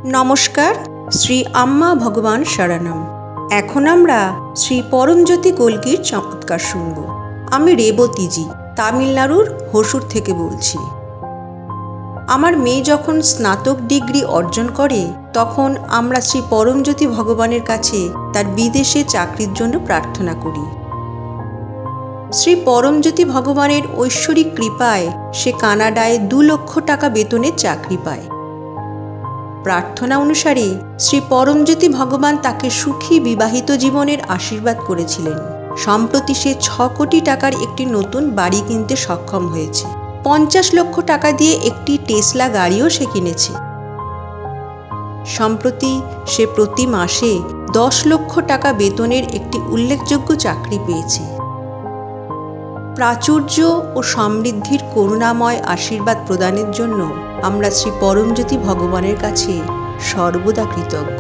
নমস্কার, শ্রী আম্মা ভগবান শরণম। এখন আমরা শ্রী পরমজ্যোতি কল্কির চমৎকার শুনব। আমি রেবতীজি, তামিলনাড়ুর হোসুর থেকে বলছি। আমার মেয়ে যখন স্নাতক ডিগ্রি অর্জন করে তখন আমরা শ্রী পরমজ্যোতি ভগবানের কাছে তার বিদেশে চাকরির জন্য প্রার্থনা করি। শ্রী পরমজ্যোতি ভগবানের ঐশ্বরিক কৃপায় সে কানাডায় 2 লক্ষ টাকা বেতনের চাকরি পায়। প্রার্থনা অনুসারে শ্রী পরমজ্যোতি ভগবান তাকে সুখী বিবাহিত জীবনের আশীর্বাদ করেছিলেন। সম্প্রতি সে 6 কোটি টাকার একটি নতুন বাড়ি কিনতে সক্ষম হয়েছে। 50 লক্ষ টাকা দিয়ে একটি টেসলা গাড়িও সে কিনেছে। সম্প্রতি সে প্রতি মাসে 10 লক্ষ টাকা বেতনের একটি উল্লেখযোগ্য চাকরি পেয়েছে। প্রাচুর্য ও সমৃদ্ধির করুণাময় আশীর্বাদ প্রদানের জন্য আমরা শ্রী পরমজ্যোতি ভগবানের কাছে সর্বদা কৃতজ্ঞ।